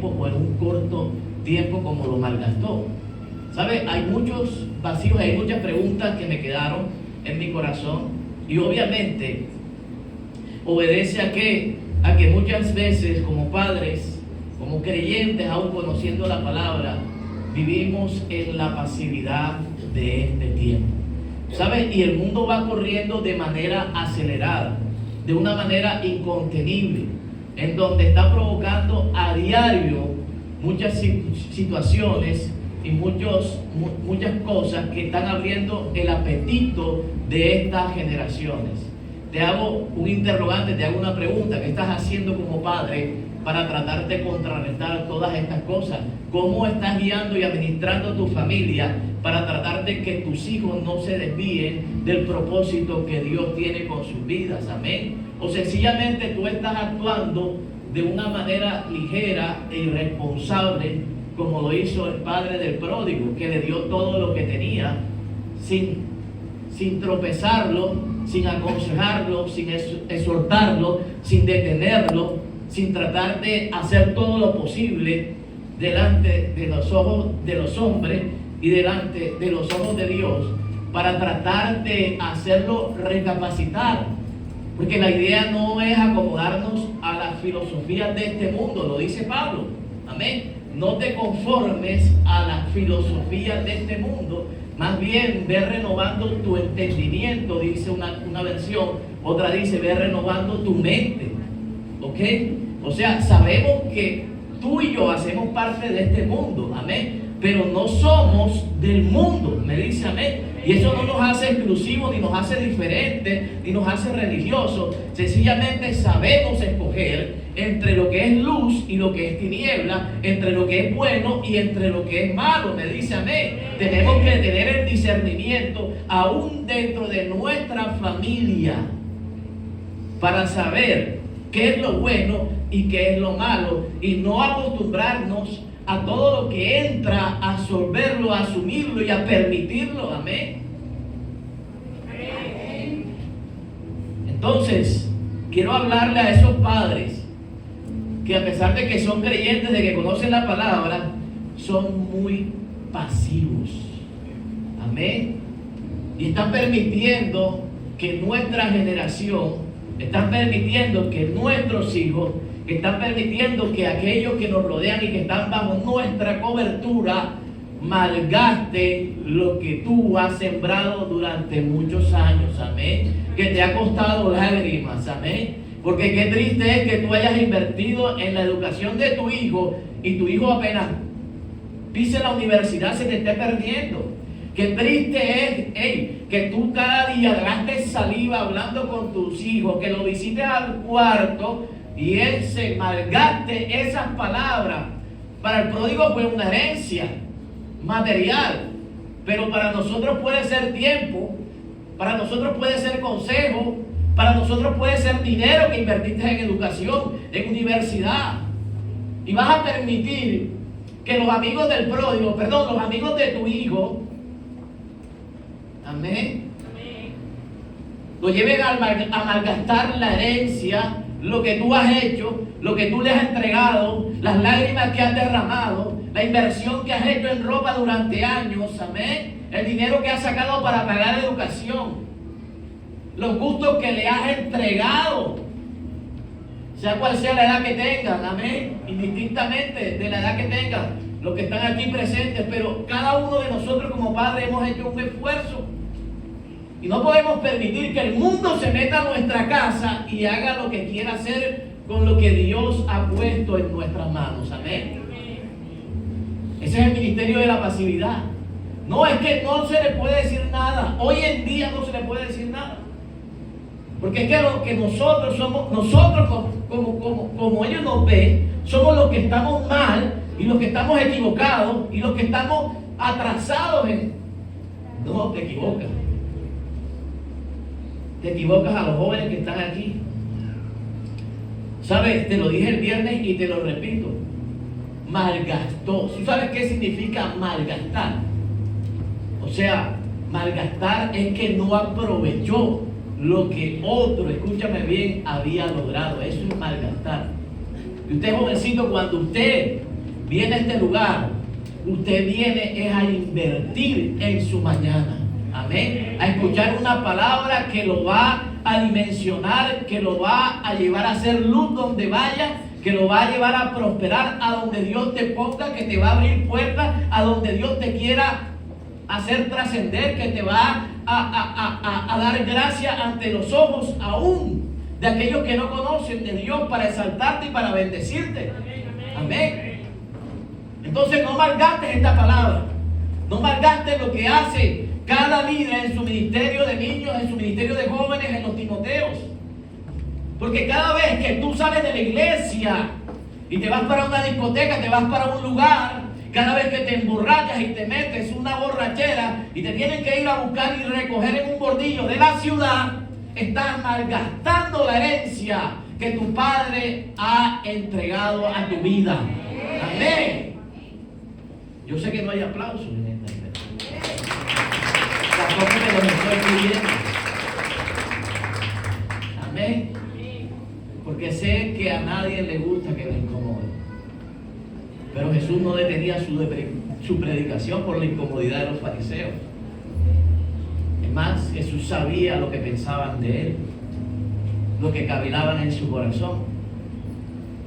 tiempo o en un corto tiempo como lo malgastó. ¿Sabe? Hay muchos vacíos, hay muchas preguntas que me quedaron en mi corazón, y obviamente obedece a que muchas veces como padres, como creyentes, aún conociendo la palabra, vivimos en la pasividad de este tiempo. ¿Sabe? Y el mundo va corriendo de manera acelerada, de una manera incontenible, en donde está provocando a diario muchas situaciones y muchas cosas que están abriendo el apetito de estas generaciones. Te hago un interrogante, te hago una pregunta: ¿qué estás haciendo como padre para tratar de contrarrestar todas estas cosas? ¿Cómo estás guiando y administrando tu familia para tratar de que tus hijos no se desvíen del propósito que Dios tiene con sus vidas? Amén. O sencillamente tú estás actuando de una manera ligera e irresponsable, como lo hizo el padre del pródigo, que le dio todo lo que tenía sin tropezarlo, sin aconsejarlo, sin exhortarlo, sin detenerlo, sin tratar de hacer todo lo posible delante de los ojos de los hombres y delante de los ojos de Dios, para tratar de hacerlo recapacitar. Porque la idea no es acomodarnos a las filosofías de este mundo, lo dice Pablo. Amén. No te conformes a las filosofías de este mundo, más bien ve renovando tu entendimiento, dice una versión. Otra dice, ve renovando tu mente. ¿Ok? O sea, sabemos que tú y yo hacemos parte de este mundo. Amén. Pero no somos del mundo, me dice amén. Y eso no nos hace exclusivos, ni nos hace diferentes, ni nos hace religiosos. Sencillamente sabemos escoger entre lo que es luz y lo que es tiniebla, entre lo que es bueno y entre lo que es malo, me dice amén. Tenemos que tener el discernimiento aún dentro de nuestra familia para saber qué es lo bueno y qué es lo malo, y no acostumbrarnos a todo lo que entra, a absorberlo, a asumirlo y a permitirlo. Amén. Entonces, quiero hablarle a esos padres que, a pesar de que son creyentes, de que conocen la palabra, son muy pasivos. Amén. Y están permitiendo que nuestra generación, están permitiendo que nuestros hijos, están permitiendo que aquellos que nos rodean y que están bajo nuestra cobertura malgasten lo que tú has sembrado durante muchos años. Amén. Que te ha costado lágrimas. Amén. Porque qué triste es que tú hayas invertido en la educación de tu hijo y tu hijo apenas pise la universidad se te esté perdiendo. Qué triste es que tú cada día gastes saliva hablando con tus hijos, que lo visites al cuarto y él se malgaste esas palabras. Para el pródigo fue una herencia material, pero para nosotros puede ser tiempo, para nosotros puede ser consejo, para nosotros puede ser dinero que invertiste en educación, en universidad. Y vas a permitir que los amigos del pródigo, los amigos de tu hijo, amén, lo lleven a malgastar la herencia, lo que tú has hecho, lo que tú le has entregado, las lágrimas que has derramado, la inversión que has hecho en ropa durante años, amén, el dinero que has sacado para pagar educación, los gustos que le has entregado, sea cual sea la edad que tengan, amén, indistintamente de la edad que tengan los que están aquí presentes, pero cada uno de nosotros como padres hemos hecho un esfuerzo. Y no podemos permitir que el mundo se meta a nuestra casa y haga lo que quiera hacer con lo que Dios ha puesto en nuestras manos. Amén. Ese es el ministerio de la pasividad. No es que no se le puede decir nada. Hoy en día no se le puede decir nada. Porque es que lo que nosotros somos, como ellos nos ven, somos los que estamos mal y los que estamos equivocados y los que estamos atrasados en... No, te equivocas. Te equivocas a los jóvenes que están aquí. ¿Sabes? Te lo dije el viernes y te lo repito. Malgastó. ¿Tú sabes qué significa malgastar? O sea, malgastar es que no aprovechó lo que otro, escúchame bien, había logrado. Eso es malgastar. Y usted, jovencito, cuando usted viene a este lugar, usted viene es a invertir en su mañana. Amén. A escuchar una palabra que lo va a dimensionar, que lo va a llevar a ser luz donde vaya, que lo va a llevar a prosperar a donde Dios te ponga, que te va a abrir puertas a donde Dios te quiera hacer trascender, que te va a dar gracia ante los ojos aún de aquellos que no conocen de Dios, para exaltarte y para bendecirte. Amén. Entonces no malgastes esta palabra, no malgastes lo que hace cada líder en su ministerio de niños, en su ministerio de jóvenes, en los Timoteos. Porque cada vez que tú sales de la iglesia y te vas para una discoteca, te vas para un lugar, cada vez que te emborrachas y te metes una borrachera y te tienen que ir a buscar y recoger en un bordillo de la ciudad, estás malgastando la herencia que tu padre ha entregado a tu vida. Amén. Yo sé que no hay aplausos en esta iglesia. Tampoco me lo estoy pidiendo. Amén. Porque sé que a nadie le gusta que me incomode. Pero Jesús no detenía su predicación por la incomodidad de los fariseos. Es más, Jesús sabía lo que pensaban de él, lo que cavilaban en su corazón.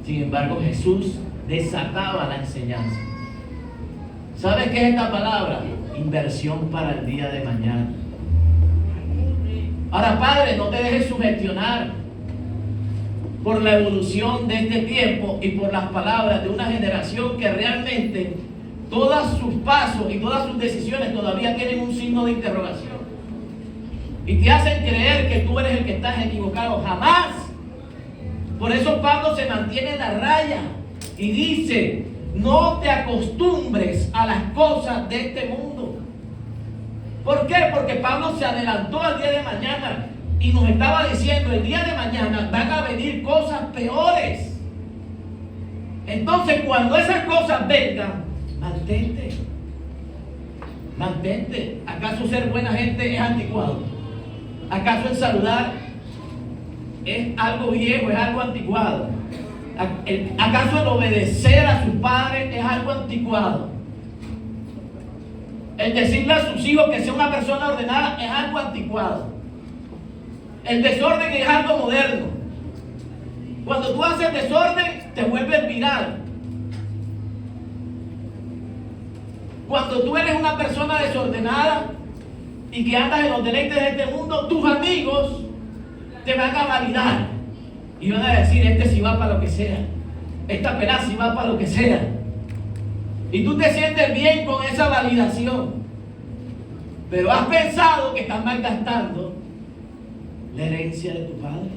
Sin embargo, Jesús desataba la enseñanza. ¿Sabes qué es esta palabra? Inversión para el día de mañana. Ahora, Padre, no te dejes sugestionar por la evolución de este tiempo y por las palabras de una generación que realmente todos sus pasos y todas sus decisiones todavía tienen un signo de interrogación. Y te hacen creer que tú eres el que estás equivocado. Jamás. Por eso Pablo se mantiene en la raya y dice: no te acostumbres a las cosas de este mundo. ¿Por qué? Porque Pablo se adelantó al día de mañana y nos estaba diciendo: el día de mañana van a venir cosas peores. Entonces, cuando esas cosas vengan, mantente. Mantente. ¿Acaso ser buena gente es anticuado? ¿Acaso el saludar es algo viejo, es algo anticuado? ¿Acaso el obedecer a sus padres es algo anticuado? El decirle a sus hijos que sea una persona ordenada es algo anticuado. El desorden es algo moderno. Cuando tú haces desorden, te vuelves viral. Cuando tú eres una persona desordenada y que andas en los deleites de este mundo, tus amigos te van a validar y van a decir: este sí va para lo que sea, esta pelada sí va para lo que sea. Y tú te sientes bien con esa validación, pero has pensado que estás malgastando la herencia de tu padre,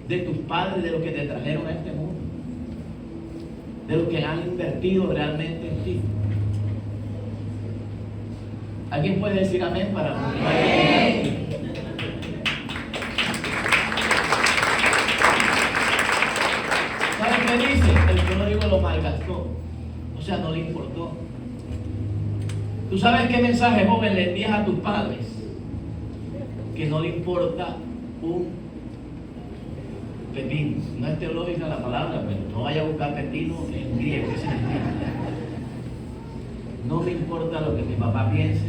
de tus padres, de los que te trajeron a este mundo, de los que han invertido realmente en ti. ¿Alguien puede decir amén para motivar? ¿Sabes qué dice? El pródigo lo malgastó, o sea, no le importó. ¿Tú sabes qué mensaje, joven, le envías a tus padres? Que no le importa un pepino. No es teológica la palabra, pero no vaya a buscar pepino en griego, ¿qué significa? No me importa lo que mi papá piense,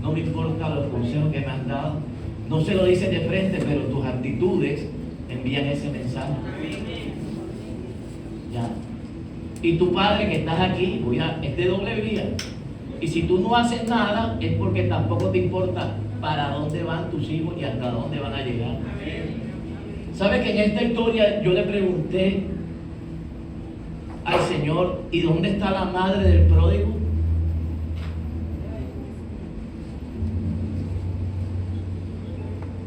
no me importa los consejos que me han dado. No se lo dices de frente, pero tus actitudes envían ese mensaje. Ya. Y tu padre que estás aquí, es de doble vía. Y si tú no haces nada, es porque tampoco te importa para dónde van tus hijos y hasta dónde van a llegar. ¿Sabes que en esta historia yo le pregunté al Señor: ¿y dónde está la madre del pródigo?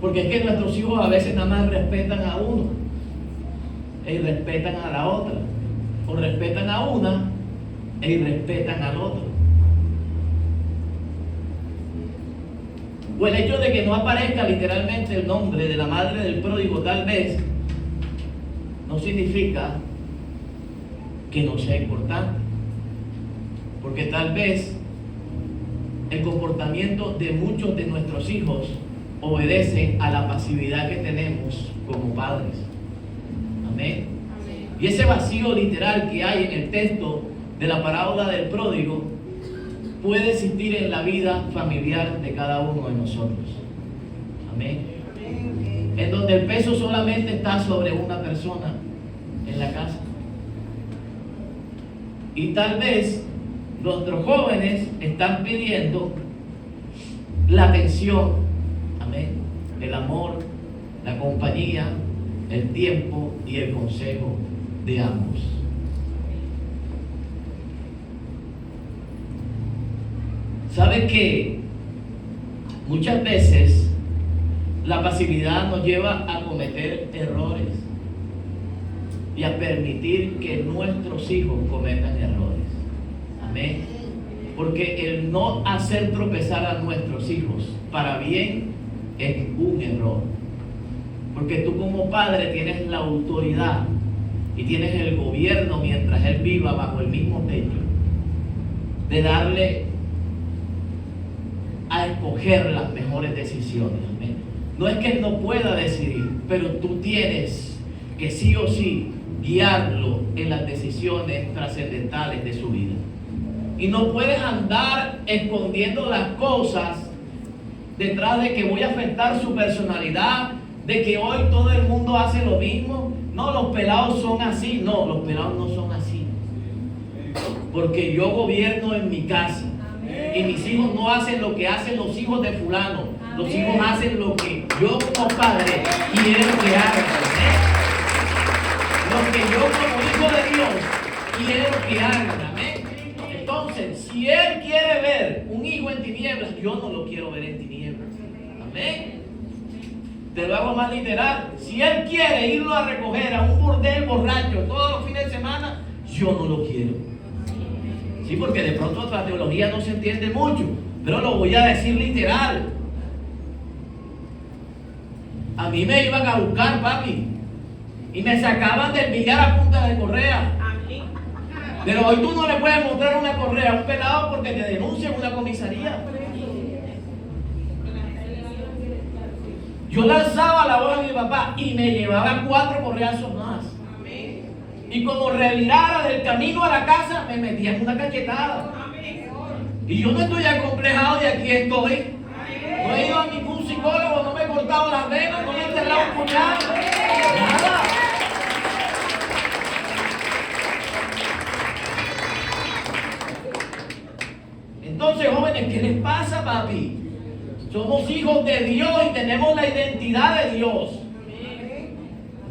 Porque es que nuestros hijos a veces nada más respetan a uno e irrespetan a la otra, o respetan a una e irrespetan al otro. O el hecho de que no aparezca literalmente el nombre de la madre del pródigo, tal vez, no significa que no sea importante. Porque tal vez el comportamiento de muchos de nuestros hijos obedece a la pasividad que tenemos como padres. Amén. Y ese vacío literal que hay en el texto de la parábola del pródigo puede existir en la vida familiar de cada uno de nosotros. Amén. En donde el peso solamente está sobre una persona en la casa. Y tal vez nuestros jóvenes están pidiendo la atención, amén, el amor, la compañía, el tiempo y el consejo de ambos. ¿Sabe que muchas veces la pasividad nos lleva a cometer errores y a permitir que nuestros hijos cometan errores? Amén. Porque el no hacer tropezar a nuestros hijos para bien es un error. Porque tú como padre tienes la autoridad y tienes el gobierno mientras él viva bajo el mismo techo de darle a escoger las mejores decisiones. Amén. No es que él no pueda decidir, pero tú tienes que sí o sí guiarlo en las decisiones trascendentales de su vida. Y no puedes andar escondiendo las cosas detrás de que voy a afectar su personalidad, de que hoy todo el mundo hace lo mismo. No, los pelados son así. No, los pelados no son así. Porque yo gobierno en mi casa. Y mis hijos no hacen lo que hacen los hijos de fulano. Los hijos hacen lo que yo como padre quiero que hagan. Lo que yo como hijo de Dios quiero que hagan. Amén. Entonces, si él quiere ver un hijo en tinieblas, yo no lo quiero ver en tinieblas. Amén. Te lo hago más literal. Si él quiere irlo a recoger a un burdel borracho todos los fines de semana, yo no lo quiero. Sí, porque de pronto otra teología no se entiende mucho, pero lo voy a decir literal. A mí me iban a buscar, papi, y me sacaban del billar a punta de correa. Pero hoy tú no le puedes mostrar una correa a un pelado porque te denuncian en una comisaría. Yo lanzaba la voz a mi papá y me llevaba 4 correazos más. Y como revirara del camino a la casa, me metía en una cachetada. Y yo no estoy acomplejado y aquí estoy. No he ido a ningún psicólogo, no me he cortado las venas, no me he enterrado un puñal. Nada. Entonces, jóvenes, ¿qué les pasa, papi? Somos hijos de Dios y tenemos la identidad de Dios.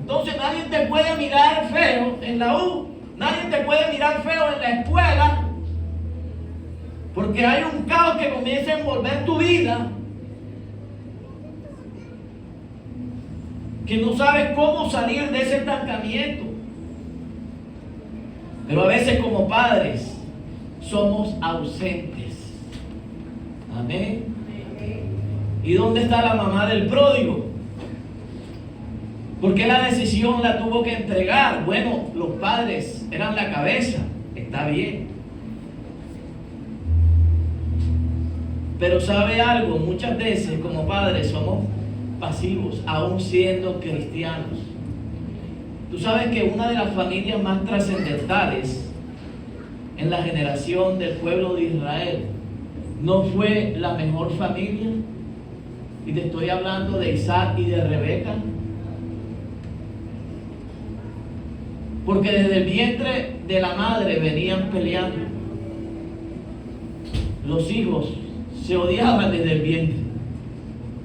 Entonces nadie te puede mirar feo en la U, nadie te puede mirar feo en la escuela, porque hay un caos que comienza a envolver tu vida, que no sabes cómo salir de ese estancamiento. Pero a veces como padres somos ausentes. Amén. ¿Y dónde está la mamá del pródigo? ¿Por qué la decisión la tuvo que entregar? Bueno, los padres eran la cabeza, está bien. Pero ¿sabe algo? Muchas veces como padres somos pasivos, aún siendo cristianos. Tú sabes que una de las familias más trascendentales en la generación del pueblo de Israel no fue la mejor familia. Y te estoy hablando de Isaac y de Rebeca. Porque desde el vientre de la madre venían peleando. Los hijos se odiaban desde el vientre.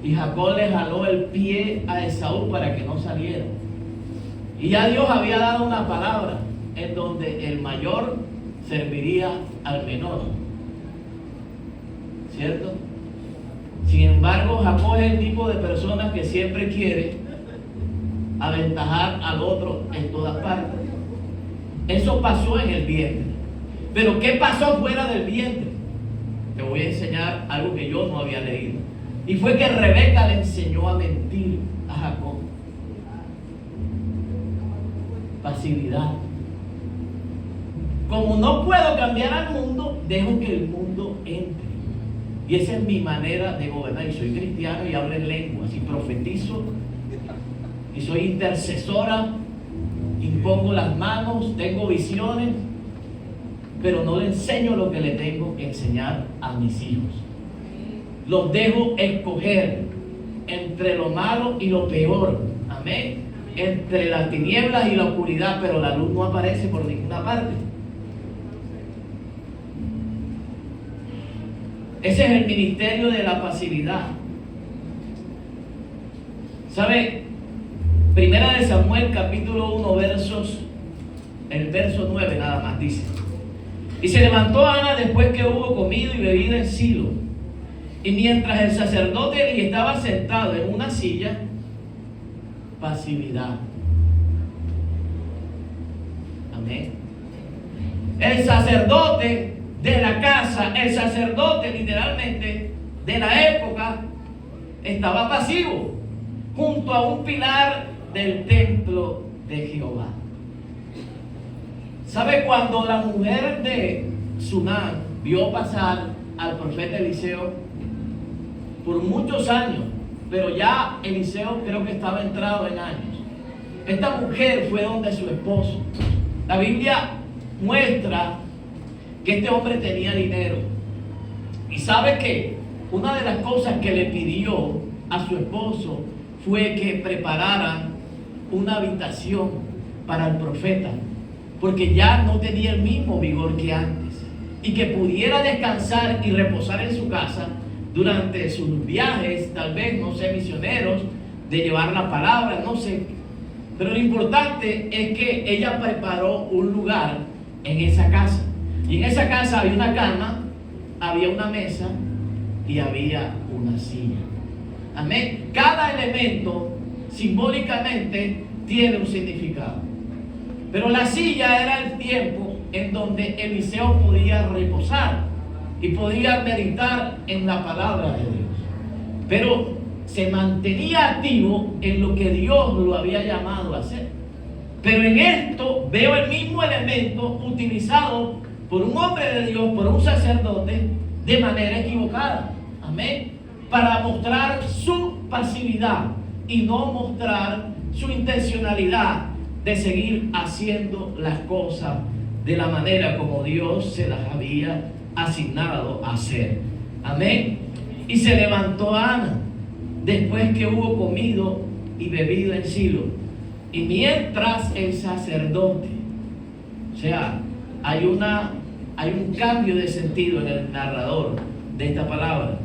Y Jacob le jaló el pie a Esaú para que no saliera. Y ya Dios había dado una palabra en donde el mayor serviría al menor. ¿Cierto? Sin embargo, Jacob es el tipo de persona que siempre quiere aventajar al otro en todas partes. Eso pasó en el vientre. Pero ¿qué pasó fuera del vientre? Te voy a enseñar algo que yo no había leído. Y fue que Rebeca le enseñó a mentir a Jacob. Pasividad. Como no puedo cambiar al mundo, dejo que el mundo entre. Y esa es mi manera de gobernar. Y soy cristiano y hablo en lenguas y profetizo. Y soy intercesora. Impongo las manos, tengo visiones. pero no le enseño lo que le tengo que enseñar a mis hijos. Los dejo escoger entre lo malo y lo peor. Amén. Entre las tinieblas y la oscuridad, pero la luz no aparece por ninguna parte. Ese es el ministerio de la pasividad. ¿Sabe? Primera de Samuel, capítulo 1, el verso 9 nada más dice: y se levantó Ana después que hubo comido y bebido en Silo, y mientras el sacerdote Elí estaba sentado en una silla, pasividad. Amén. El sacerdote de la casa, el sacerdote literalmente de la época, estaba pasivo junto a un pilar del templo de Jehová. ¿Sabe? Cuando la mujer de Sunam vio pasar al profeta Eliseo por muchos años, pero ya Eliseo creo que estaba entrado en años, esta mujer fue donde su esposo. La Biblia muestra que este hombre tenía dinero. Y sabe que una de las cosas que le pidió a su esposo fue que prepararan una habitación para el profeta, porque ya no tenía el mismo vigor que antes, y que pudiera descansar y reposar en su casa durante sus viajes, tal vez, no sé, misioneros, de llevar la palabra, no sé. Pero lo importante es que ella preparó un lugar en esa casa. Y en esa casa había una cama, había una mesa y había una silla. Amén. Cada elemento simbólicamente tiene un significado. Pero la silla era el tiempo en donde Eliseo podía reposar y podía meditar en la palabra de Dios. Pero se mantenía activo en lo que Dios lo había llamado a hacer. Pero en esto veo el mismo elemento utilizado por un hombre de Dios, por un sacerdote, de manera equivocada. Amén. Para mostrar su pasividad y no mostrar su intencionalidad de seguir haciendo las cosas de la manera como Dios se las había asignado a hacer. Amén. Y se levantó Ana después que hubo comido y bebido en Silo. Y mientras el sacerdote, o sea, hay un cambio de sentido en el narrador de esta palabra.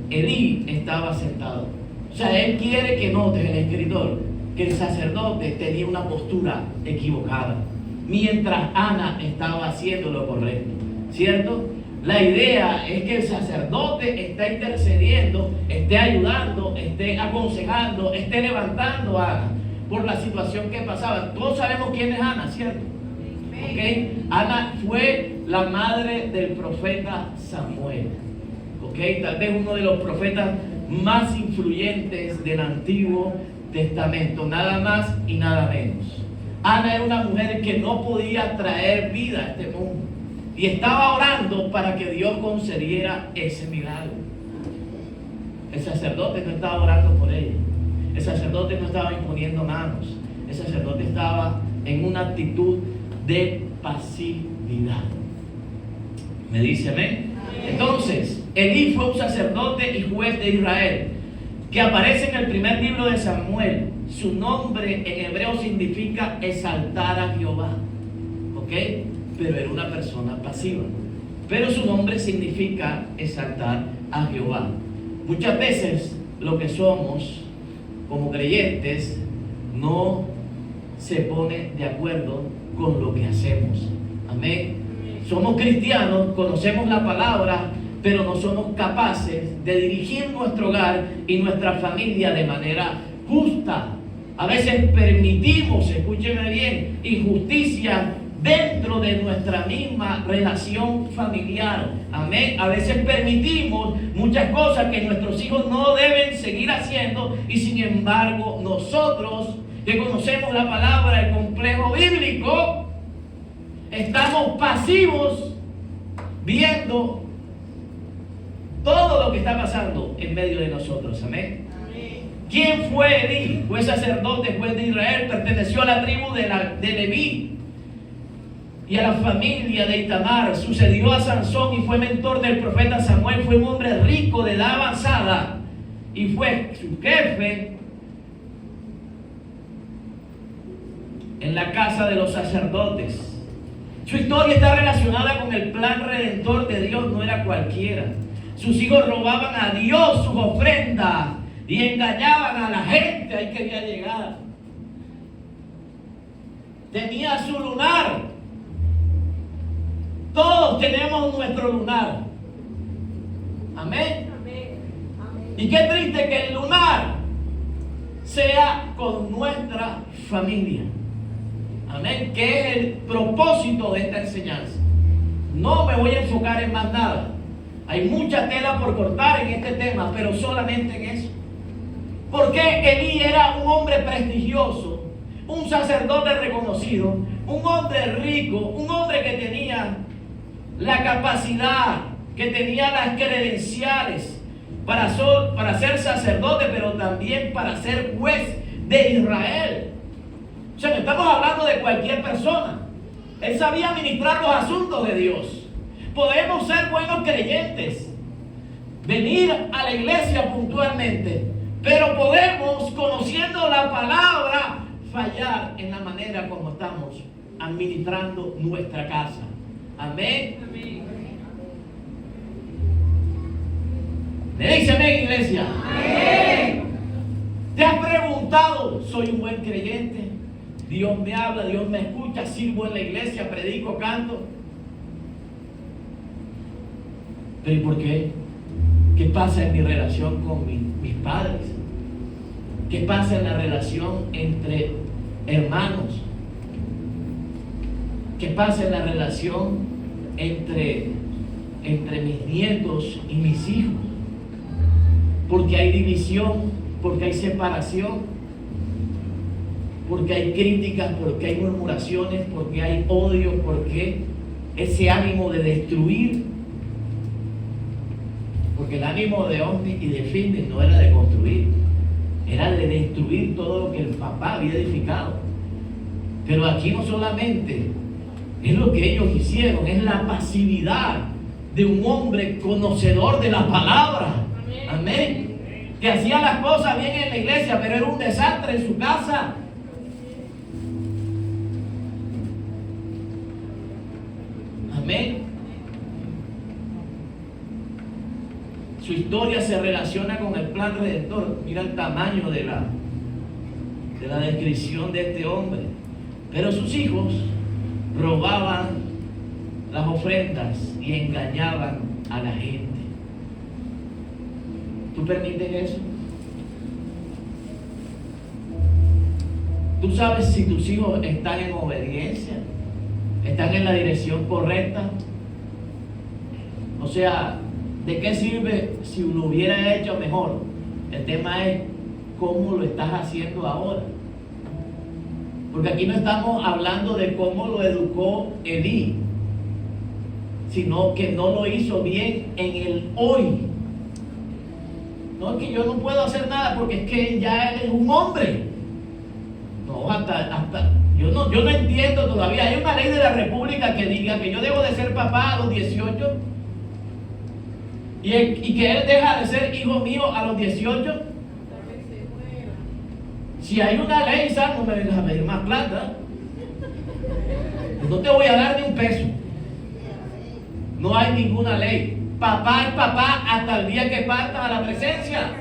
Elí estaba sentado. O sea, él quiere que notes, el escritor, que el sacerdote tenía una postura equivocada, mientras Ana estaba haciendo lo correcto. ¿Cierto? La idea es que el sacerdote está intercediendo, esté ayudando, esté aconsejando, esté levantando a Ana por la situación que pasaba. Todos sabemos quién es Ana, ¿cierto? ¿Okay? Ana fue la madre del profeta Samuel. ¿Okay? Tal vez uno de los profetas más influyentes del Antiguo Testamento, nada más y nada menos. Ana era una mujer que no podía traer vida a este mundo y estaba orando para que Dios concediera ese milagro. El sacerdote no estaba orando por ella, el sacerdote no estaba imponiendo manos, el sacerdote estaba en una actitud de pasividad. ¿Me dice amén? Entonces, Elí fue un sacerdote y juez de Israel que aparece en el primer libro de Samuel. Su nombre en hebreo significa exaltar a Jehová. ¿Ok? Pero era una persona pasiva. Pero su nombre significa exaltar a Jehová. Muchas veces lo que somos como creyentes no se pone de acuerdo con lo que hacemos. Amén. Somos cristianos, conocemos la palabra, pero no somos capaces de dirigir nuestro hogar y nuestra familia de manera justa. A veces permitimos, escúcheme bien, injusticia dentro de nuestra misma relación familiar. Amén. A veces permitimos muchas cosas que nuestros hijos no deben seguir haciendo, y sin embargo nosotros que conocemos la palabra, el complejo bíblico, estamos pasivos viendo todo lo que está pasando en medio de nosotros. Amén. ¿Quién fue Elí? Fue sacerdote, juez de Israel, perteneció a la tribu de Leví. y a la familia de Itamar. Sucedió a Sansón y fue mentor del profeta Samuel. Fue un hombre rico de edad avanzada y fue su jefe en la casa de los sacerdotes. Su historia está relacionada con el plan redentor de Dios, no era cualquiera. Sus hijos robaban a Dios sus ofrendas y engañaban a la gente. Ahí quería llegar. Tenía su lunar. Todos tenemos nuestro lunar. Amén. Y qué triste que el lunar sea con nuestra familia. Amén. Que es el propósito de esta enseñanza. No me voy a enfocar en más nada. Hay mucha tela por cortar en este tema, pero solamente en eso. Porque Elí era un hombre prestigioso, un sacerdote reconocido, un hombre rico, un hombre que tenía la capacidad, que tenía las credenciales para ser sacerdote, pero también para ser juez de Israel. O sea, no estamos hablando de cualquier persona. Él sabía administrar los asuntos de Dios. Podemos ser buenos creyentes, venir a la iglesia puntualmente, pero podemos, conociendo la palabra, fallar en la manera como estamos administrando nuestra casa. Amén. ¿Me dice amén, iglesia? Amén. ¿Te has preguntado, soy un buen creyente? Dios me habla, Dios me escucha, sirvo en la iglesia, predico, canto. ¿Pero y por qué? ¿Qué pasa en mi relación con mis padres? ¿Qué pasa en la relación entre hermanos? ¿Qué pasa en la relación entre mis nietos y mis hijos? Porque hay división, porque hay separación, porque hay críticas, porque hay murmuraciones, porque hay odio, porque ese ánimo de destruir. Porque el ánimo de Omni y de Fitness no era de construir, era de destruir todo lo que el papá había edificado. Pero aquí no solamente es lo que ellos hicieron, es la pasividad de un hombre conocedor de la palabra. Amén. Que hacía las cosas bien en la iglesia, pero era un desastre en su casa. Amén. Su historia se relaciona con el plan redentor. Mira el tamaño de la descripción de este hombre. Pero sus hijos robaban las ofrendas y engañaban a la gente. ¿Tú permites eso? ¿Tú sabes si tus hijos están en obediencia? ¿Están en la dirección correcta? O sea, ¿de qué sirve si lo hubiera hecho mejor? El tema es cómo lo estás haciendo ahora. Porque aquí no estamos hablando de cómo lo educó Elí, sino que no lo hizo bien en el hoy. No es que yo no puedo hacer nada porque es que ya él es un hombre. No, hasta yo no entiendo todavía. Hay una ley de la República que diga que yo debo de ser papá a los 18 y que él deja de ser hijo mío a los 18. Si hay una ley, ¿sabes? No me vengas a pedir más plata. No te voy a dar ni un peso. No hay ninguna ley. Papá es papá hasta el día que parta a la presencia.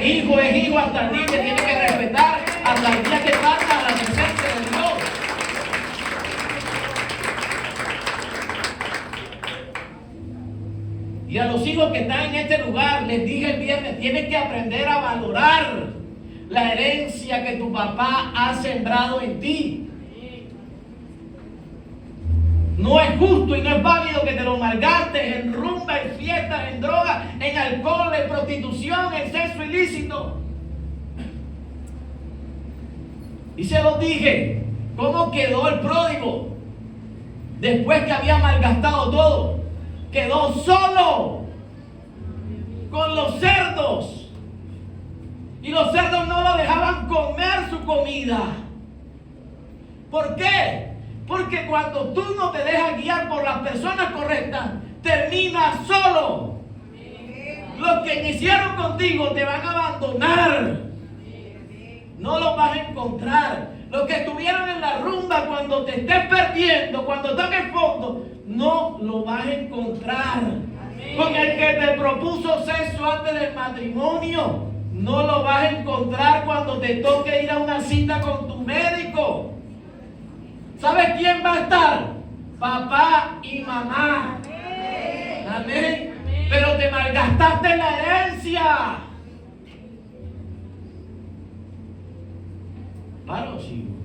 Hijo es hijo hasta el día que tiene que respetar, hasta el día que parta a la presencia de Dios. Y a los hijos que están en este lugar, les dije el viernes, tienes que aprender a valorar la herencia que tu papá ha sembrado en ti. No es justo y no es válido que te lo malgastes en rumba, en fiestas, en drogas, en alcohol, en prostitución, en sexo ilícito. Y se los dije, ¿cómo quedó el pródigo? Después que había malgastado todo, quedó solo con los cerdos. Y los cerdos no lo dejaban comer su comida. ¿Por qué? Porque cuando tú no te dejas guiar por las personas correctas, terminas solo. Los que iniciaron contigo te van a abandonar. No los vas a encontrar. Los que estuvieron en la rumba, cuando te estés perdiendo, cuando toques fondo, no lo vas a encontrar. Con el que te propuso sexo antes del matrimonio, no lo vas a encontrar cuando te toque ir a una cita con tu médico. ¿Sabes quién va a estar? Papá y mamá. Amén. Pero te malgastaste la herencia. ¿Paro o sigo?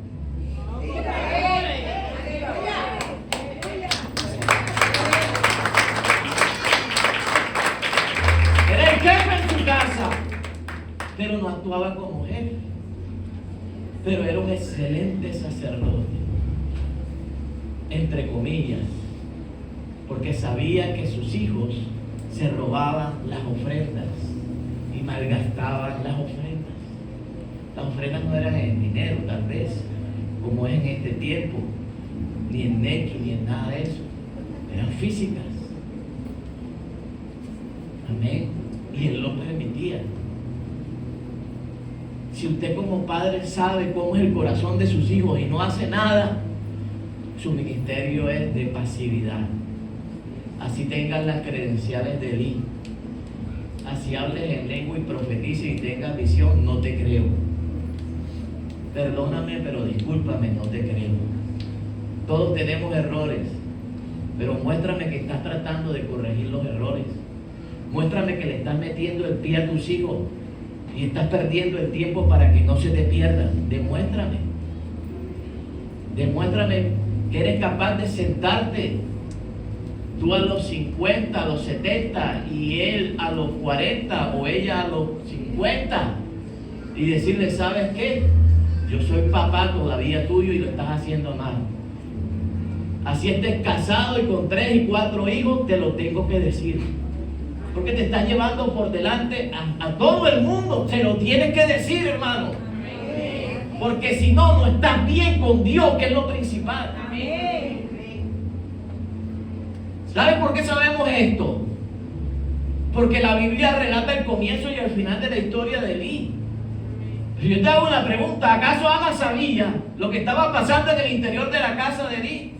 Era el jefe en su casa, pero no actuaba como jefe. Pero era un excelente sacerdote, entre comillas, porque sabía que sus hijos se robaban las ofrendas y malgastaban las ofrendas. Las ofrendas no eran en dinero, tal vez, como es en este tiempo, ni en Nequi, ni en nada de eso. Eran físicas. Amén. Y Él lo permitía. Si usted como padre sabe cómo es el corazón de sus hijos y no hace nada, su ministerio es de pasividad. Así tengan las credenciales de Elí, así hables en lengua y profetices y tengas visión, no te creo. Perdóname, pero discúlpame, no te creo. Todos tenemos errores, pero muéstrame que estás tratando de corregir los errores. Muéstrame que le estás metiendo el pie a tus hijos y estás perdiendo el tiempo para que no se te pierdan. Demuéstrame. Demuéstrame que eres capaz de sentarte, tú a los 50, a los 70 y él a los 40 o ella a los 50 y decirle, ¿sabes qué? Yo soy papá todavía tuyo y lo estás haciendo mal. Así estés casado y con 3 y 4 hijos, te lo tengo que decir. Porque te estás llevando por delante a todo el mundo. Se lo tienes que decir, hermano. Porque si no, no estás bien con Dios, que es lo principal. ¿Sabes por qué sabemos esto? Porque la Biblia relata el comienzo y el final de la historia de Elí. Yo te hago una pregunta, ¿acaso Ana sabía lo que estaba pasando en el interior de la casa de Elí?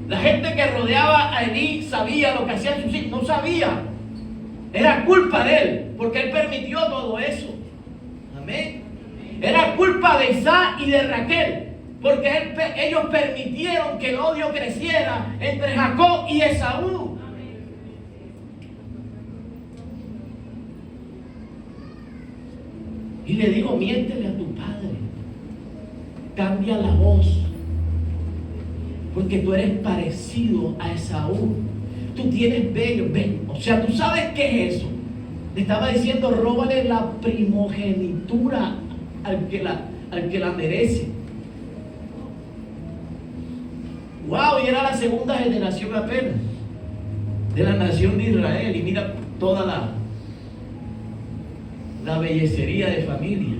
La gente que rodeaba a Elí sabía lo que hacían sus hijos, no sabía. Era culpa de él, porque él permitió todo eso. Amén. Era culpa de Isaac y de Raquel, porque ellos permitieron que el odio creciera entre Jacob y Esaú. Y le digo, miéntele a tu padre, cambia la voz, porque tú eres parecido a Esaú. Tú tienes vello, o sea, tú sabes qué es eso. Le estaba diciendo, róbale la primogenitura al que la merece. Wow, y era la segunda generación apenas de la nación de Israel. Y mira toda la bellecería de familia.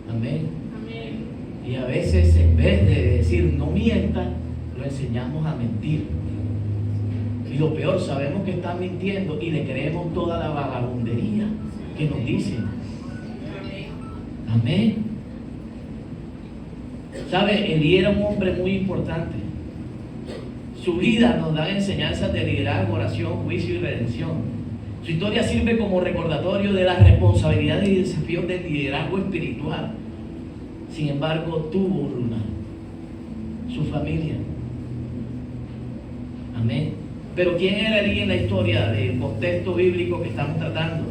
Amén. Y a veces, en vez de decir no mientas, lo enseñamos a mentir. Y lo peor, sabemos que están mintiendo y le creemos toda la vagabundería que nos dicen. Amén. ¿Sabe? Elí era un hombre muy importante. Su vida nos da enseñanzas de liderazgo, oración, juicio y redención. Su historia sirve como recordatorio de las responsabilidades y desafíos del liderazgo espiritual. Sin embargo, tuvo un lunar, su familia. Amén. Pero ¿quién era Elí en la historia del contexto bíblico que estamos tratando?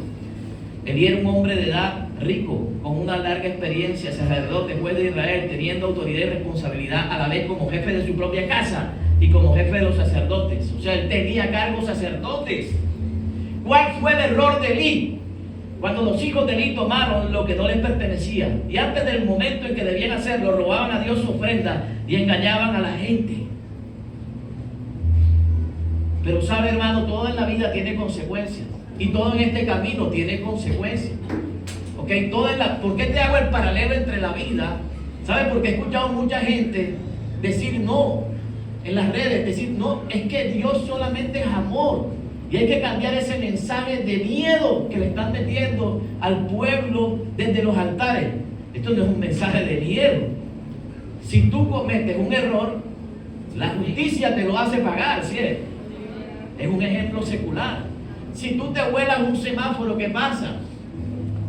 Elí era un hombre de edad rico, con una larga experiencia, sacerdote, juez de Israel, teniendo autoridad y responsabilidad a la vez como jefe de su propia casa y como jefe de los sacerdotes. O sea, él tenía a cargo sacerdotes. ¿Cuál fue el error de Elí? Cuando los hijos de Elí tomaron lo que no les pertenecía y antes del momento en que debían hacerlo, robaban a Dios su ofrenda y engañaban a la gente. Pero sabe, hermano, todo en la vida tiene consecuencias y todo en este camino tiene consecuencias. ¿Ok? ¿Por qué te hago el paralelo entre la vida? ¿Sabes? Porque he escuchado mucha gente decir no en las redes, decir no, es que Dios solamente es amor. Y hay que cambiar ese mensaje de miedo que le están metiendo al pueblo desde los altares. Esto no es un mensaje de miedo. Si tú cometes un error, la justicia te lo hace pagar, ¿sí? Es un ejemplo secular. Si tú te vuelas un semáforo, ¿qué pasa?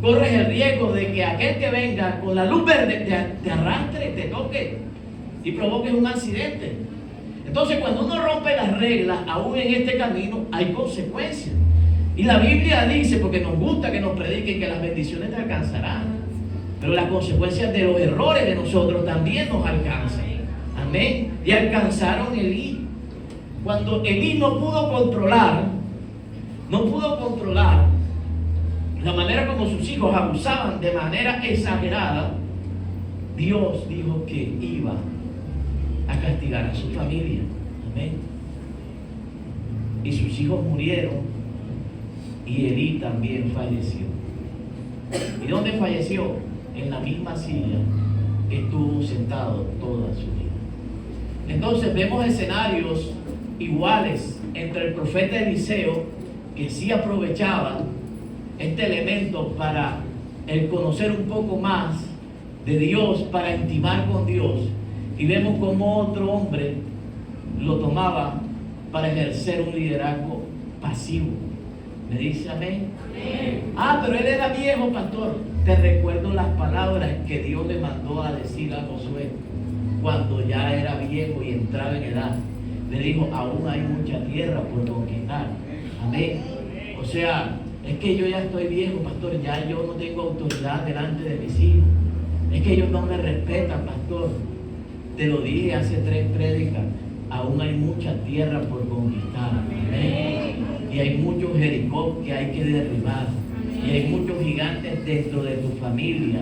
Corres el riesgo de que aquel que venga con la luz verde te arrastre, te toque y provoques un accidente. Entonces, cuando uno rompe las reglas, aún en este camino, hay consecuencias. Y la Biblia dice, porque nos gusta que nos prediquen, que las bendiciones te alcanzarán. Pero las consecuencias de los errores de nosotros también nos alcanzan. Amén. Y alcanzaron Elí. Cuando Elí no pudo controlar la manera como sus hijos abusaban de manera exagerada, Dios dijo que iba a castigar a su familia. Amén. Y sus hijos murieron y Elí también falleció. ¿Y dónde falleció? En la misma silla que estuvo sentado toda su vida. Entonces vemos escenarios iguales entre el profeta Eliseo, que sí aprovechaba este elemento para el conocer un poco más de Dios, para intimar con Dios, y vemos como otro hombre lo tomaba para ejercer un liderazgo pasivo. ¿Me dice amén? Ah, pero él era viejo, pastor. Te recuerdo las palabras que Dios le mandó a decir a Josué cuando ya era viejo y entraba en edad. Le dijo, aún hay mucha tierra por conquistar. Amén. O sea, es que yo ya estoy viejo, pastor, ya yo no tengo autoridad delante de mis hijos. Es que ellos no me respetan, pastor. Te lo dije hace 3 prédicas, aún hay mucha tierra por conquistar. Amén. Y hay muchos Jericó que hay que derribar. Y hay muchos gigantes dentro de tu familia,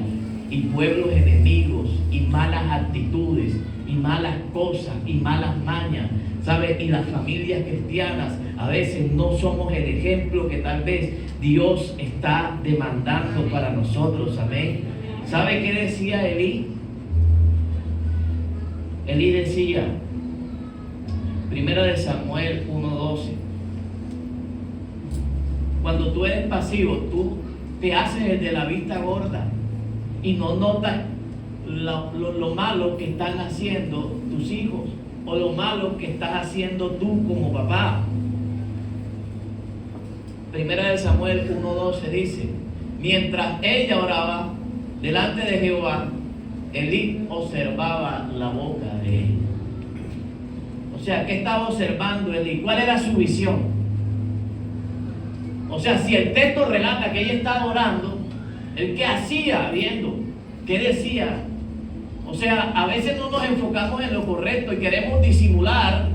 y pueblos enemigos, y malas actitudes, y malas cosas, y malas mañas, ¿sabes? Y las familias cristianas a veces no somos el ejemplo que tal vez Dios está demandando para nosotros. Amén. ¿Sabe qué decía Elí? Elí decía, 1 Samuel 1:12, cuando tú eres pasivo, tú te haces el de la vista gorda y no notas lo malo que están haciendo tus hijos o lo malo que estás haciendo tú como papá. 1 Samuel 1:12 dice, mientras ella oraba delante de Jehová, Elí observaba la boca de él. O sea, ¿qué estaba observando Elí? ¿Cuál era su visión? O sea, si el texto relata que ella estaba orando, ¿el qué hacía viendo? ¿Qué decía? O sea, a veces no nos enfocamos en lo correcto y queremos disimular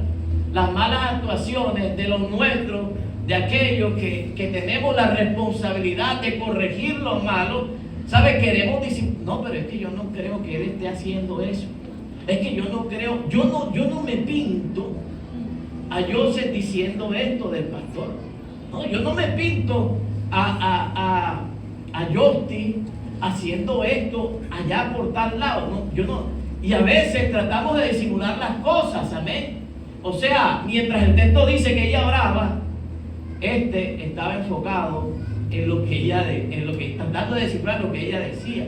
las malas actuaciones de los nuestros, de aquellos que tenemos la responsabilidad de corregir lo malo. ¿Sabe? Queremos disimular. No, pero es que yo no creo que él esté haciendo eso. Es que yo no creo, yo no me pinto a Joseph diciendo esto del pastor. No, yo no me pinto a Justin haciendo esto allá por tal lado. No, yo no. Y a veces tratamos de disimular las cosas, amén. O sea, mientras el texto dice que ella oraba, estaba enfocado en lo que ella, en lo que tratando de descifrar lo que ella decía.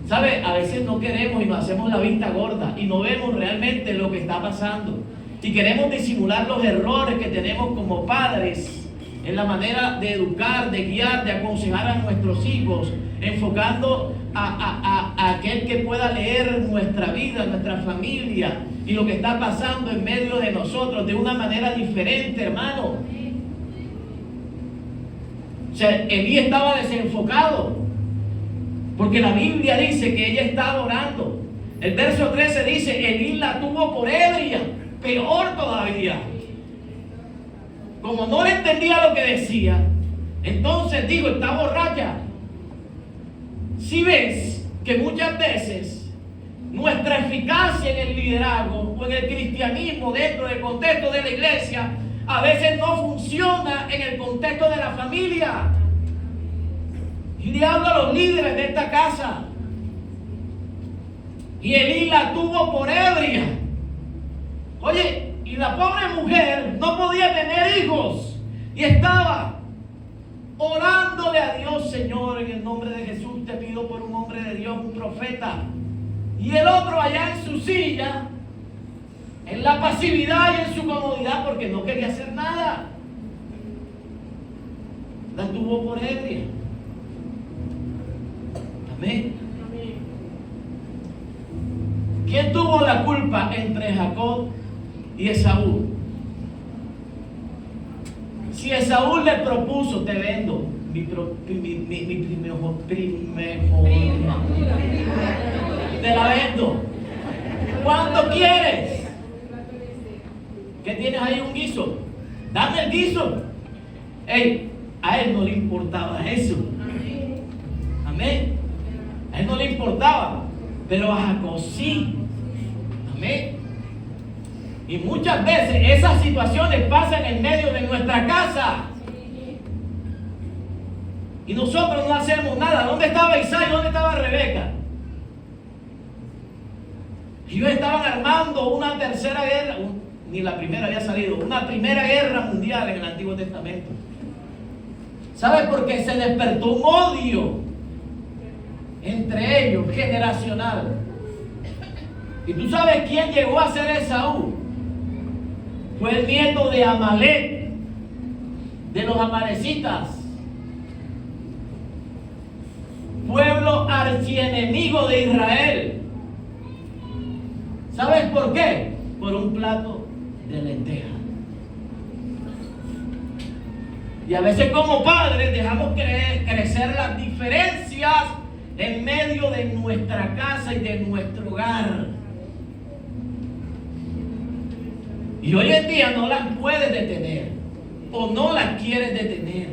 ¿Sabe? A veces no queremos y nos hacemos la vista gorda y no vemos realmente lo que está pasando. Y queremos disimular los errores que tenemos como padres en la manera de educar, de guiar, de aconsejar a nuestros hijos, enfocando a aquel que pueda leer nuestra vida, nuestra familia y lo que está pasando en medio de nosotros de una manera diferente, hermano. O sea, Elí estaba desenfocado, porque la Biblia dice que ella estaba orando. El verso 13 dice, Elí la tuvo por ella, peor todavía. Como no le entendía lo que decía, entonces digo, está borracha. Si ves que muchas veces nuestra eficacia en el liderazgo o en el cristianismo dentro del contexto de la iglesia a veces no funciona en el contexto de la familia. Y le hablo a los líderes de esta casa. Y Elí la tuvo por ebria. Oye, y la pobre mujer no podía tener hijos. Y estaba orándole a Dios: Señor, en el nombre de Jesús te pido por un hombre de Dios, un profeta. Y el otro allá en su silla, en la pasividad y en su comodidad, porque no quería hacer nada. La tuvo por ebria. Amén. ¿Quién tuvo la culpa entre Jacob y Esaú? Si Esaú le propuso: te vendo mi primogénito, te la vendo, ¿cuánto quieres? ¿Qué tienes ahí? Un guiso, dame el guiso. Ey, a él no le importaba eso. Amén. A él no le importaba, pero a Jacob sí. Amén. Y muchas veces esas situaciones pasan en medio de nuestra casa. Y nosotros no hacemos nada. ¿Dónde estaba Isaac? ¿Dónde estaba Rebeca? Ellos estaban armando una tercera guerra, ni la primera había salido, una primera guerra mundial en el Antiguo Testamento. ¿Sabes? Porque se despertó un odio entre ellos, generacional. ¿Y tú sabes quién llegó a ser Esaú? Fue el nieto de Amalek, de los amalecitas, pueblo archienemigo de Israel. ¿Sabes por qué? Por un plato de lentejas. Y a veces como padres dejamos crecer las diferencias en medio de nuestra casa y de nuestro hogar. Y hoy en día no las puedes detener, o no las quieres detener.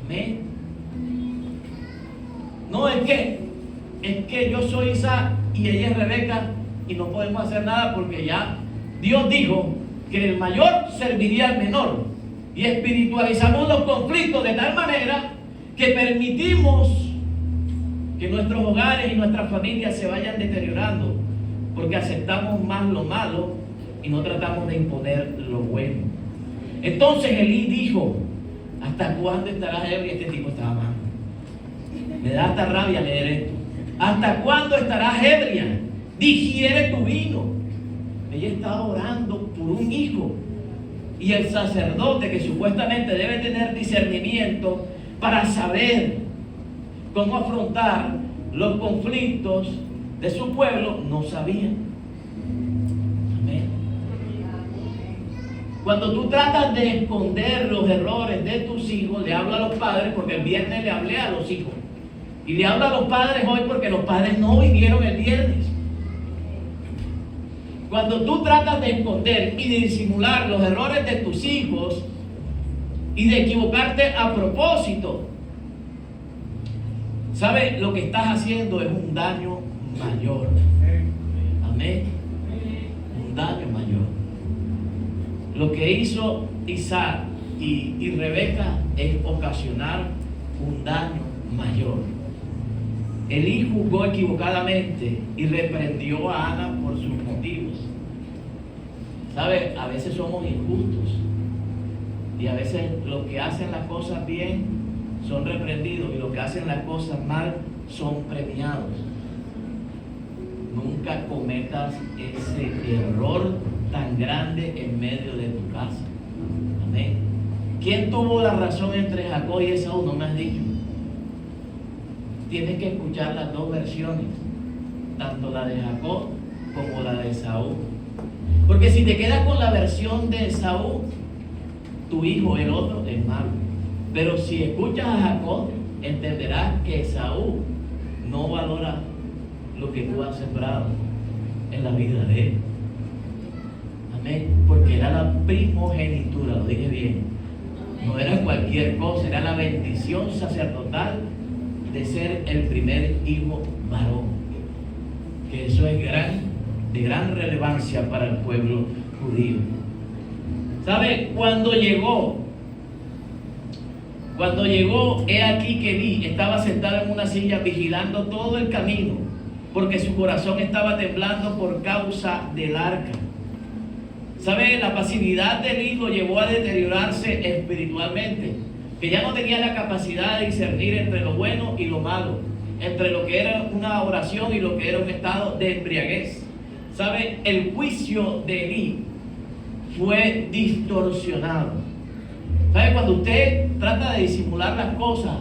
Amén. No, es que yo soy Isaac y ella es Rebeca y no podemos hacer nada porque ya Dios dijo que el mayor serviría al menor. Y espiritualizamos los conflictos de tal manera que permitimos que nuestros hogares y nuestras familias se vayan deteriorando, porque aceptamos más lo malo y no tratamos de imponer lo bueno. Entonces Elí dijo: ¿hasta cuándo estarás ebria? Este tipo estaba mal. Me da hasta rabia leer esto. ¿Hasta cuándo estarás ebria? Digiere tu vino. Ella estaba orando por un hijo. Y el sacerdote, que supuestamente debe tener discernimiento para saber cómo afrontar los conflictos de su pueblo, no sabía. Amén. Cuando tú tratas de esconder los errores de tus hijos, le hablo a los padres, porque el viernes le hablé a los hijos. Y le hablo a los padres hoy porque los padres no vinieron el viernes. Cuando tú tratas de esconder y de disimular los errores de tus hijos y de equivocarte a propósito, ¿sabes? Lo que estás haciendo es un daño mayor. Amén. Un daño mayor. Lo que hizo Isaac y Rebeca es ocasionar un daño mayor. Elí juzgó equivocadamente y reprendió a Ana por sus motivos. ¿Sabes? A veces somos injustos y a veces los que hacen las cosas bien son reprendidos y los que hacen las cosas mal son premiados. Nunca cometas ese error tan grande en medio de tu casa. Amén. ¿Quién tuvo la razón entre Jacob y Esaú? No me has dicho. Tienes que escuchar las dos versiones, tanto la de Jacob como la de Esaú. Porque si te quedas con la versión de Esaú, tu hijo, el otro, es malo. Pero si escuchas a Jacob, entenderás que Esaú no valora lo que tú has sembrado en la vida de él. Amén. Porque era la primogenitura, lo dije bien. No era cualquier cosa, era la bendición sacerdotal de ser el primer hijo varón. Que eso es de gran relevancia para el pueblo judío. ¿Sabe? Cuando llegó Cuando llegó, he aquí que Elí estaba sentado en una silla vigilando todo el camino, porque su corazón estaba temblando por causa del arca. ¿Sabe? La pasividad de Elí lo llevó a deteriorarse espiritualmente, que ya no tenía la capacidad de discernir entre lo bueno y lo malo, entre lo que era una oración y lo que era un estado de embriaguez. ¿Sabe? El juicio de Elí fue distorsionado. ¿Sabe? Cuando usted trata de disimular las cosas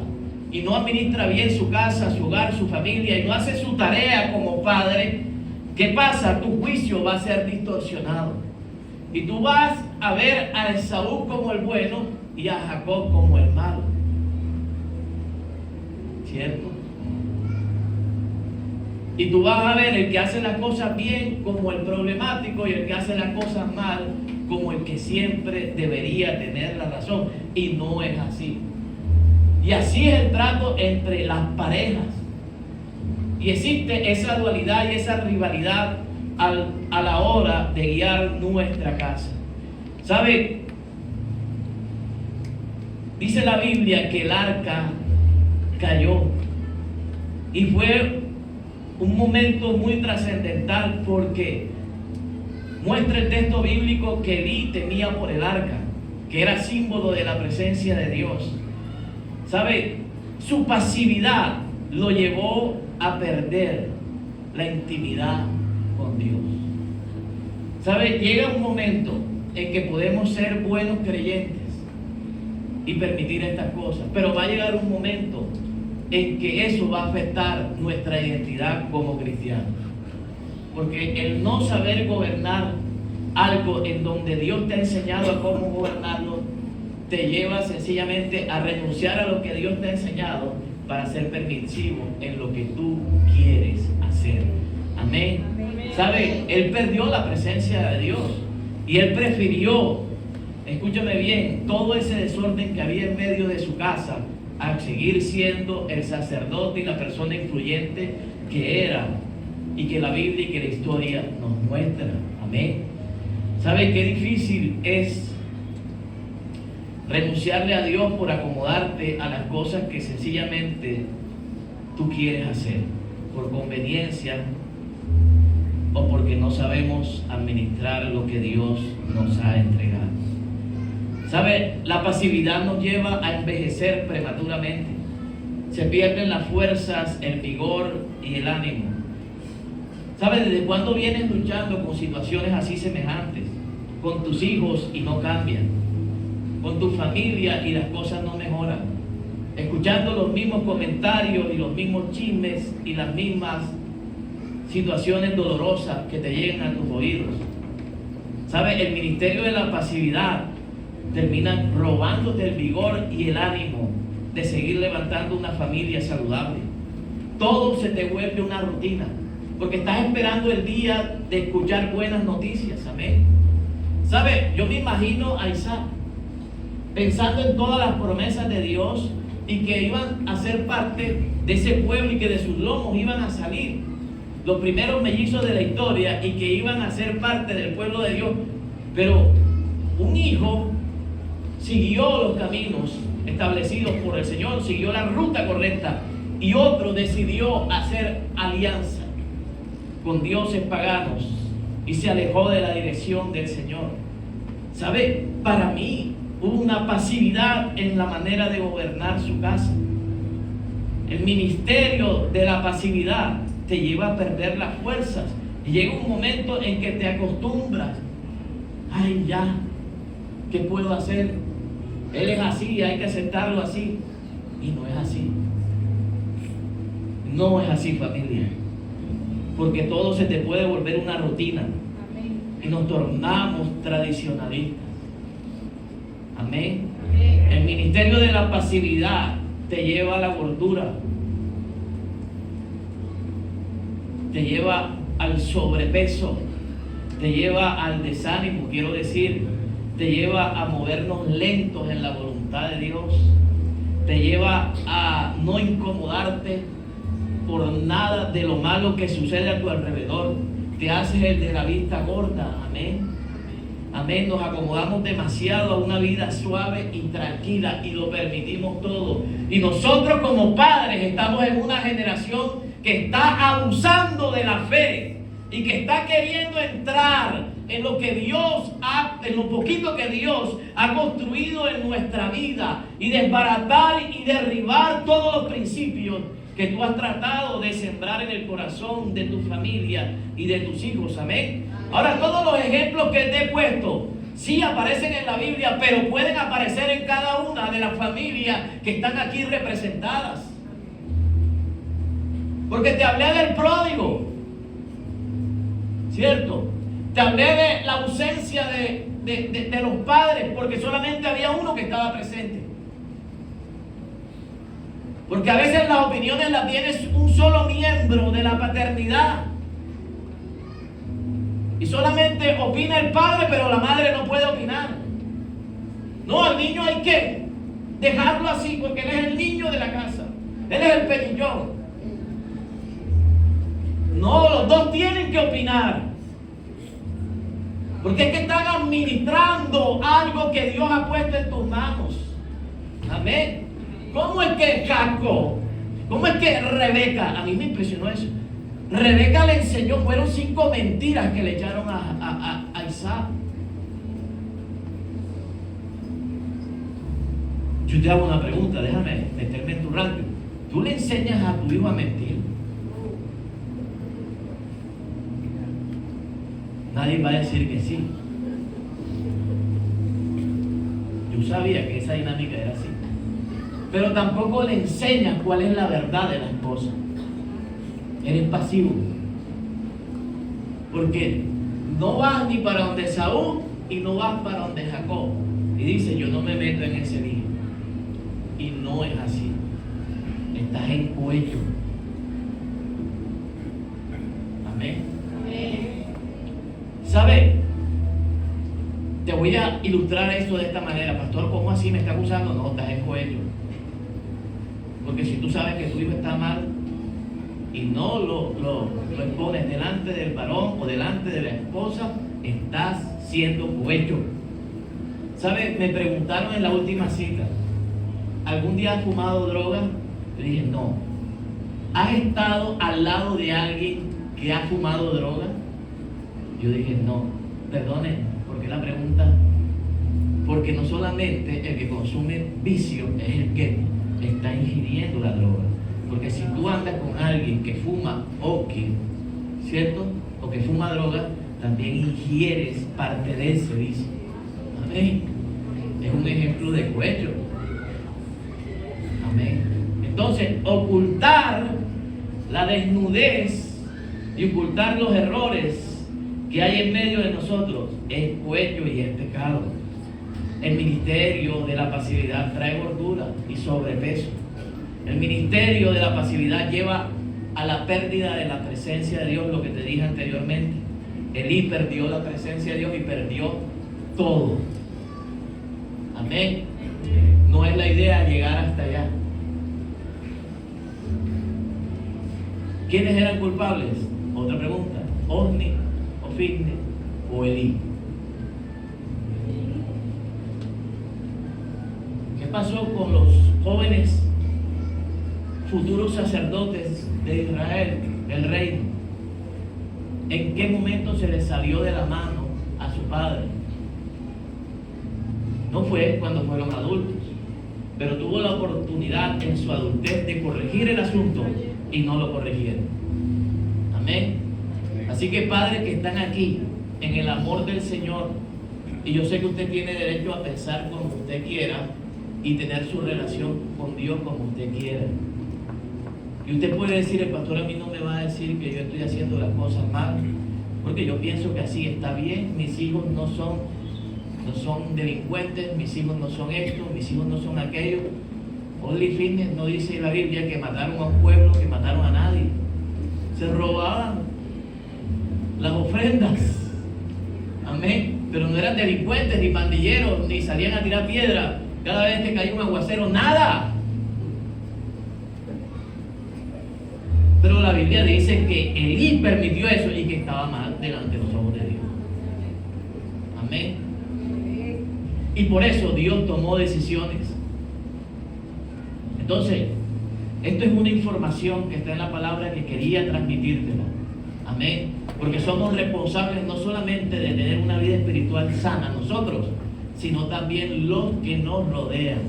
y no administra bien su casa, su hogar, su familia, y no hace su tarea como padre, ¿qué pasa? Tu juicio va a ser distorsionado. Y tú vas a ver a Esaú como el bueno y a Jacob como el malo. ¿Cierto? Y tú vas a ver el que hace las cosas bien como el problemático y el que hace las cosas mal como el que siempre debería tener la razón. Y no es así. Y así es el trato entre las parejas. Y existe esa dualidad y esa rivalidad a la hora de guiar nuestra casa. ¿Sabe? Dice la Biblia que el arca cayó. Y fue un momento muy trascendental porque muestra el texto bíblico que Elí temía por el arca, que era símbolo de la presencia de Dios. ¿Sabe? Su pasividad lo llevó a perder la intimidad con Dios. ¿Sabe? Llega un momento en que podemos ser buenos creyentes y permitir estas cosas, pero va a llegar un momento en que eso va a afectar nuestra identidad como cristianos. Porque el no saber gobernar algo en donde Dios te ha enseñado a cómo gobernarlo, te lleva sencillamente a renunciar a lo que Dios te ha enseñado para ser permisivo en lo que tú quieres hacer. Amén. ¿Sabe? Él perdió la presencia de Dios y él prefirió, escúchame bien, todo ese desorden que había en medio de su casa a seguir siendo el sacerdote y la persona influyente que era y que la Biblia y que la historia nos muestra. Amén. ¿Sabe qué difícil es renunciarle a Dios por acomodarte a las cosas que sencillamente tú quieres hacer por conveniencia o porque no sabemos administrar lo que Dios nos ha entregado? ¿Sabe? La pasividad nos lleva a envejecer prematuramente. Se pierden las fuerzas, el vigor y el ánimo. ¿Sabe? ¿Desde cuándo vienes luchando con situaciones así semejantes? Con tus hijos y no cambian. Con tu familia y las cosas no mejoran. Escuchando los mismos comentarios y los mismos chismes y las mismas situaciones dolorosas que te llegan a tus oídos. ¿Sabe? El ministerio de la pasividad termina robándote el vigor y el ánimo de seguir levantando una familia saludable. Todo se te vuelve una rutina, porque estás esperando el día de escuchar buenas noticias. Amén. ¿Sabe? Yo me imagino a Isaac pensando en todas las promesas de Dios y que iban a ser parte de ese pueblo y que de sus lomos iban a salir los primeros mellizos de la historia y que iban a ser parte del pueblo de Dios. Pero un hijo siguió los caminos establecidos por el Señor, siguió la ruta correcta, y otro decidió hacer alianza con dioses paganos y se alejó de la dirección del Señor. ¿Sabe? Para mí hubo una pasividad en la manera de gobernar su casa. El ministerio de la pasividad te lleva a perder las fuerzas y llega un momento en que te acostumbras. Ay, ya, ¿qué puedo hacer? Él es así, hay que aceptarlo así. Y no es así. No es así, familia. Porque todo se te puede volver una rutina. Amén. Y nos tornamos tradicionalistas. Amén. Amén. El ministerio de la pasividad te lleva a la gordura. Te lleva al sobrepeso. Te lleva al desánimo, quiero decir. Te lleva a movernos lentos en la voluntad de Dios. Te lleva a no incomodarte por nada de lo malo que sucede a tu alrededor. Te haces el de la vista gorda. Amén. amén, nos acomodamos demasiado a una vida suave y tranquila y lo permitimos todo. Y nosotros como padres estamos en una generación que está abusando de la fe y que está queriendo entrar en lo que en lo poquito que Dios ha construido en nuestra vida y desbaratar y derribar todos los principios que tú has tratado de sembrar en el corazón de tu familia y de tus hijos, amén. Ahora, todos los ejemplos que te he puesto sí aparecen en la Biblia, pero pueden aparecer en cada una de las familias que están aquí representadas. Porque te hablé del pródigo, ¿cierto? Te hablé de la ausencia de los padres, porque solamente había uno que estaba presente. Porque a veces las opiniones las tiene un solo miembro de la paternidad. Y solamente opina el padre, pero la madre no puede opinar. No, al niño hay que dejarlo así, porque él es el niño de la casa. Él es el pequeñón. No, los dos tienen que opinar. Porque es que están administrando algo que Dios ha puesto en tus manos. Amén. ¿Cómo es que Jacob? ¿Cómo es que Rebeca? A mí me impresionó eso. Rebeca le enseñó, fueron 5 mentiras que le echaron a Isaac. Yo te hago una pregunta, déjame meterme en tu rango. ¿Tú le enseñas a tu hijo a mentir? Nadie va a decir que sí. Yo sabía que esa dinámica era así. Pero tampoco le enseñas cuál es la verdad de las cosas. Eres pasivo. Porque no vas ni para donde Saúl y no vas para donde Jacob. Y dice, yo no me meto en ese lío. Y no es así. Estás en cuello. Amén. ¿Sabes? Te voy a ilustrar esto de esta manera. Pastor, ¿cómo así me está acusando? No, estás en cuello. Porque si tú sabes que tu hijo está mal y no lo expones delante del varón o delante de la esposa, estás siendo cuello. ¿Sabes? Me preguntaron en la última cita, ¿algún día has fumado droga? Le dije, no. ¿Has estado al lado de alguien que ha fumado droga? Yo dije, no. Perdone, ¿por qué la pregunta? Porque no solamente el que consume vicio es el que está ingiriendo la droga. Porque si tú andas con alguien que fuma opio, ¿cierto? O que fuma droga, también ingieres parte de ese vicio. Amén. Es un ejemplo de cuello. Amén. Entonces, ocultar la desnudez y ocultar los errores que hay en medio de nosotros es cuello y es pecado. El ministerio de la pasividad trae gordura y sobrepeso. El ministerio de la pasividad lleva a la pérdida de la presencia de Dios, lo que te dije anteriormente. Elí perdió la presencia de Dios y perdió todo. Amén. No es la idea llegar hasta allá. ¿Quiénes eran culpables? Otra pregunta. Ofni, Ofni o Elí. ¿Qué pasó con los jóvenes futuros sacerdotes de Israel, el reino? ¿En qué momento se les salió de la mano a su padre? No fue cuando fueron adultos, pero tuvo la oportunidad en su adultez de corregir el asunto y no lo corrigieron. Amén. Así que padres que están aquí en el amor del Señor, y yo sé que usted tiene derecho a pensar como usted quiera y tener su relación con Dios como usted quiera. Y usted puede decir, el pastor a mí no me va a decir que yo estoy haciendo las cosas mal, porque yo pienso que así está bien. Mis hijos no son delincuentes, mis hijos no son esto, mis hijos no son aquello. Only Fitness no dice en la Biblia que mataron a un pueblo, que mataron a nadie. Se robaban las ofrendas. Amén. Pero no eran delincuentes, ni pandilleros, ni salían a tirar piedra cada vez que caía un aguacero, nada. Pero la Biblia dice que Elí permitió eso y que estaba mal delante de los ojos de Dios. Amén. Y por eso Dios tomó decisiones. Entonces, esto es una información que está en la palabra que quería transmitírtela. Amén. Porque somos responsables no solamente de tener una vida espiritual sana nosotros, sino también los que nos rodean.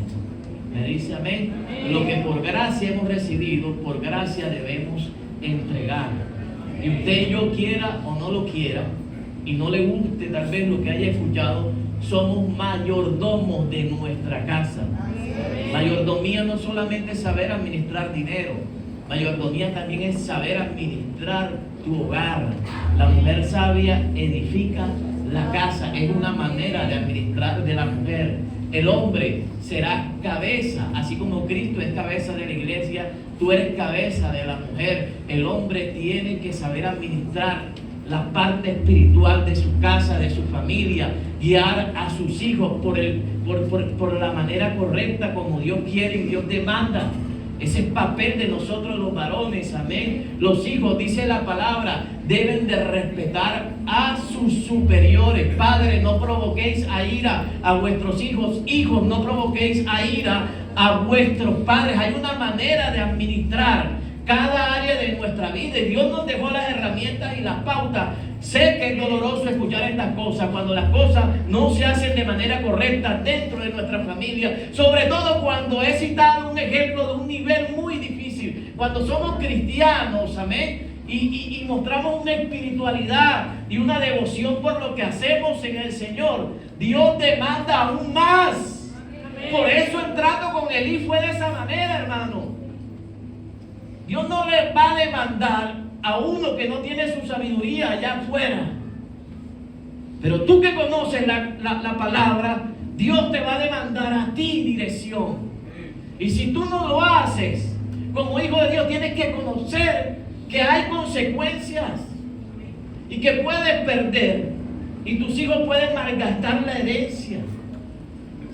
Me dice amén. Lo que por gracia hemos recibido, por gracia debemos entregar. Y usted y yo, quiera o no lo quiera, y no le guste tal vez lo que haya escuchado, somos mayordomos de nuestra casa. Mayordomía no solamente es saber administrar dinero, mayordomía también es saber administrar tu hogar. La mujer sabia edifica la casa, es una manera de administrar de la mujer. El hombre será cabeza, así como Cristo es cabeza de la iglesia, tú eres cabeza de la mujer. El hombre tiene que saber administrar la parte espiritual de su casa, de su familia, guiar a sus hijos por la manera correcta, como Dios quiere y Dios demanda. Ese es el papel de nosotros los varones, amén. Los hijos, dice la palabra, deben de respetar a sus superiores. Padres, no provoquéis a ira a vuestros hijos. Hijos, no provoquéis a ira a vuestros padres. Hay una manera de administrar cada área de nuestra vida, y Dios nos dejó las herramientas y las pautas. Sé que es doloroso escuchar estas cosas cuando las cosas no se hacen de manera correcta dentro de nuestra familia, sobre todo cuando he citado un ejemplo de un nivel muy difícil, cuando somos cristianos, amén, y mostramos una espiritualidad y una devoción por lo que hacemos en el Señor. Dios demanda aún más. Por eso el trato con Elí fue de esa manera, hermano. Dios no le va a demandar a uno que no tiene su sabiduría allá afuera. Pero tú que conoces la palabra, Dios te va a demandar a ti dirección. Y si tú no lo haces, como hijo de Dios, tienes que conocer que hay consecuencias y que puedes perder. Y tus hijos pueden malgastar la herencia,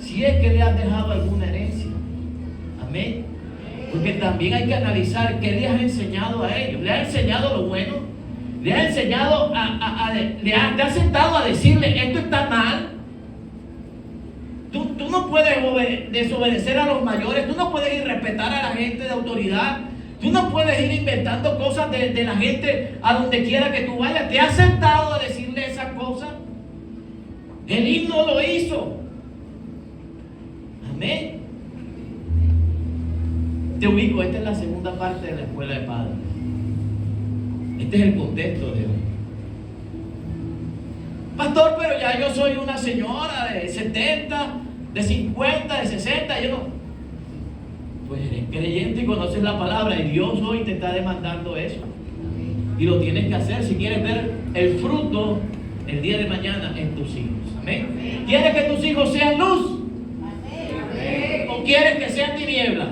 si es que le has dejado alguna herencia. Amén. Porque también hay que analizar qué le has enseñado a ellos. ¿Le has enseñado lo bueno? ¿Le has enseñado te has sentado a decirle esto está mal? Tú no puedes desobedecer a los mayores. Tú no puedes ir a respetar a la gente de autoridad. Tú no puedes ir inventando cosas de la gente a donde quiera que tú vayas. ¿Te has sentado a decirle esas cosas? Elí no lo hizo. Amén. Te ubico, esta es la segunda parte de la escuela de padres. Este es el contexto de hoy. Pastor, pero ya yo soy una señora de 70, de 50, de 60, yo no. Pues eres creyente y conoces la palabra, y Dios hoy te está demandando eso. Y lo tienes que hacer si quieres ver el fruto el día de mañana en tus hijos. Amén. ¿Quieres que tus hijos sean luz? ¿O quieres que sean tinieblas?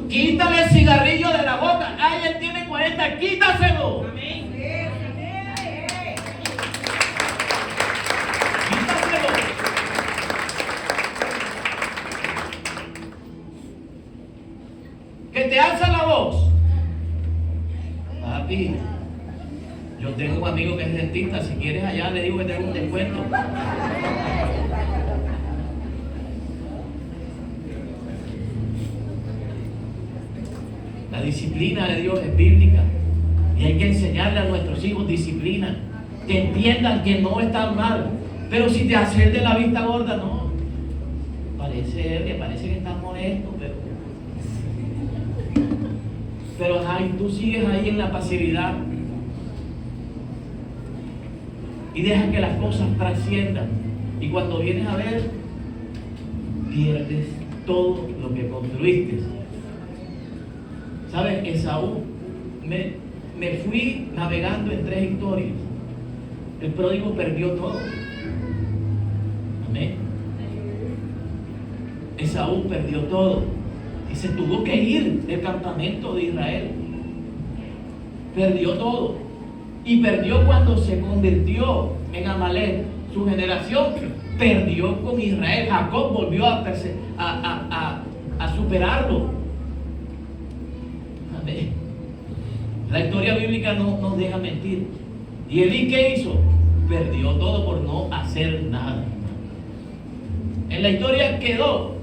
Quítale el cigarrillo de la boca. Ay, él tiene 40, quítaselo. Quítaselo. Que te alza la voz. Papi, yo tengo un amigo que es dentista. Si quieres allá le digo que tengo un descuento. La disciplina de Dios es bíblica, y hay que enseñarle a nuestros hijos disciplina, que entiendan que no están mal. Pero si te haces de la vista gorda, no, parece que estás molesto, pero ay, tú sigues ahí en la pasividad y dejas que las cosas trasciendan, y cuando vienes a ver, pierdes todo lo que construiste. ¿Sabes? Esaú, me fui navegando en 3 historias. El pródigo perdió todo. Amén. Esaú perdió todo y se tuvo que ir del campamento de Israel. Perdió todo. Y perdió cuando se convirtió en Amalek. Su generación perdió con Israel. Jacob volvió a superarlo. La historia bíblica no nos deja mentir. ¿Y Elí qué hizo? perdió todo por no hacer nada. En la historia quedó